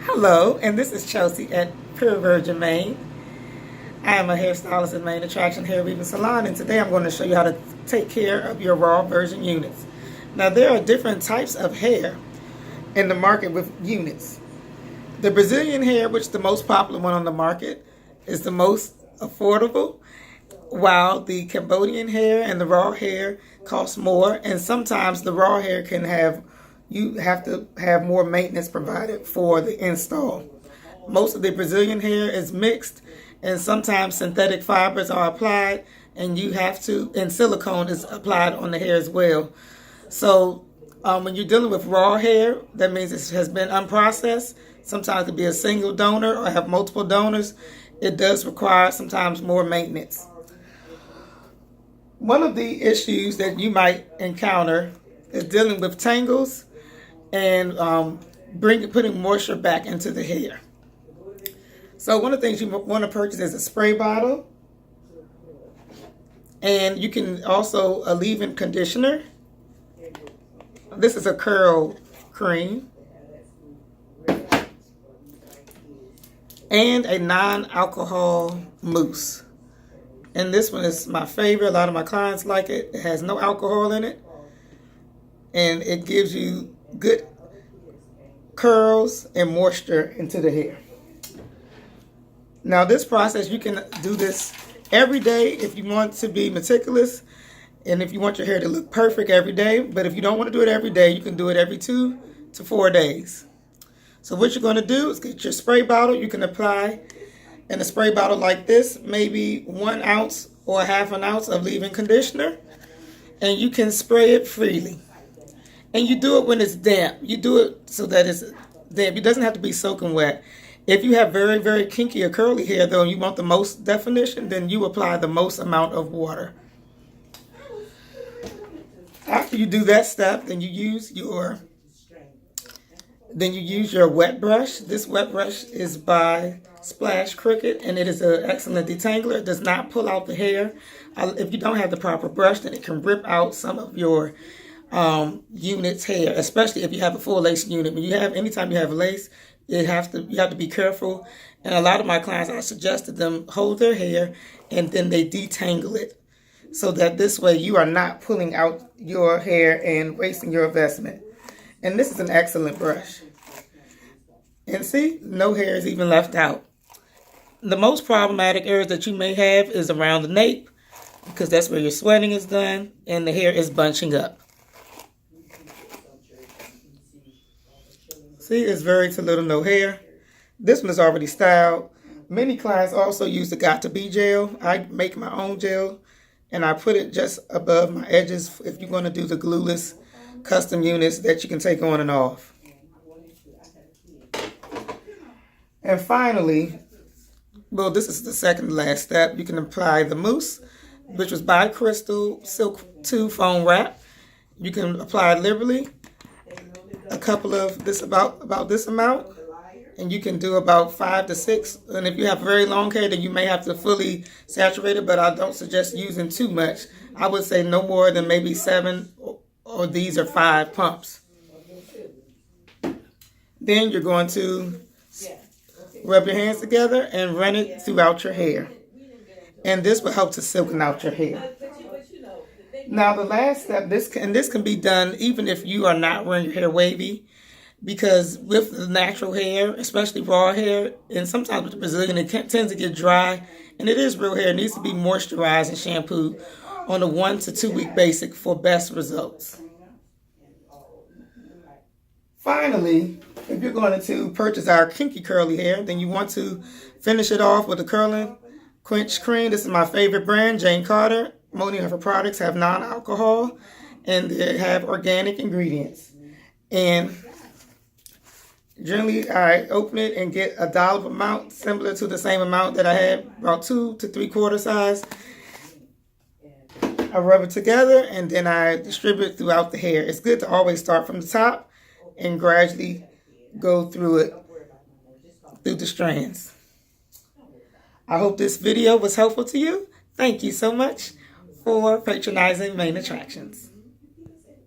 Hello, and this is Chelsea at Pure Virgin Maine. I am a hairstylist at Maine Attraction Hair Weaving Salon, and today I'm going to show you how to take care of your raw virgin units. Now, there are different types of hair in the market with units. The Brazilian hair, which is the most popular one on the market, is the most affordable, while the Cambodian hair and the raw hair cost more, and sometimes the raw hair can have you have to have more maintenance provided for the install. Most of the Brazilian hair is mixed, and sometimes synthetic fibers are applied, and and silicone is applied on the hair as well. So when you're dealing with raw hair, that means it has been unprocessed. Sometimes it could be a single donor or have multiple donors. It does require sometimes more maintenance. One of the issues that you might encounter is dealing with tangles and putting moisture back into the hair. So one of the things you want to purchase is a spray bottle, and you can also a leave-in conditioner. This is a curl cream, and a non-alcohol mousse. And this one is my favorite. A lot of my clients like it. It has no alcohol in it, and it gives you good curls and moisture into the hair. Now, this process, you can do this every day if you want to be meticulous and if you want your hair to look perfect every day. But if you don't want to do it every day, you can do it every 2 to 4 days. So what you're going to do is get your spray bottle. You can apply in a spray bottle like this, maybe 1 ounce or ½ an ounce of leave-in conditioner, and you can spray it freely. And you do it when it's damp. You do it so that it's damp. It doesn't have to be soaking wet. If you have very, very kinky or curly hair, though, and you want the most definition, then you apply the most amount of water. After you do that step, then you use your wet brush. This wet brush is by Splash Cricket, and it is an excellent detangler. It does not pull out the hair. If you don't have the proper brush, then it can rip out some of your unit's hair, especially if you have a full lace unit. Anytime you have lace, you have to be careful. And a lot of my clients, I suggested them hold their hair and then they detangle it, so that this way you are not pulling out your hair and wasting your investment. And this is an excellent brush. And see, no hair is even left out. The most problematic areas that you may have is around the nape, because that's where your sweating is done and the hair is bunching up. See, it's very to little no hair. This one is already styled. Many clients also use the Got2b gel. I make my own gel, and I put it just above my edges if you're going to do the glueless custom units that you can take on and off. And finally, well, this is the second to last step. You can apply the mousse, which was by Crystal Silk 2 Foam Wrap. You can apply it liberally. A couple of this, about this amount, and you can do about 5 to 6. And if you have very long hair, then you may have to fully saturate it, but I don't suggest using too much. I would say no more than maybe 7 or these are 5 pumps. Then you're going to rub your hands together and run it throughout your hair, and this will help to silken out your hair. Now, the last step, this can be done even if you are not wearing your hair wavy, because with the natural hair, especially raw hair, and sometimes with the Brazilian, it tends to get dry, and it is real hair. It needs to be moisturized and shampooed on a 1 to 2 week basis for best results. Finally, if you're going to purchase our kinky curly hair, then you want to finish it off with a curling quench cream. This is my favorite brand, Jane Carter. Many of her products have non-alcohol, and they have organic ingredients. And generally, I open it and get a dollop amount, similar to the same amount that I had, about 2 to 3/4 size. I rub it together, and then I distribute it throughout the hair. It's good to always start from the top and gradually go through it, through the strands. I hope this video was helpful to you. Thank you so much for patronizing Maine Attractions.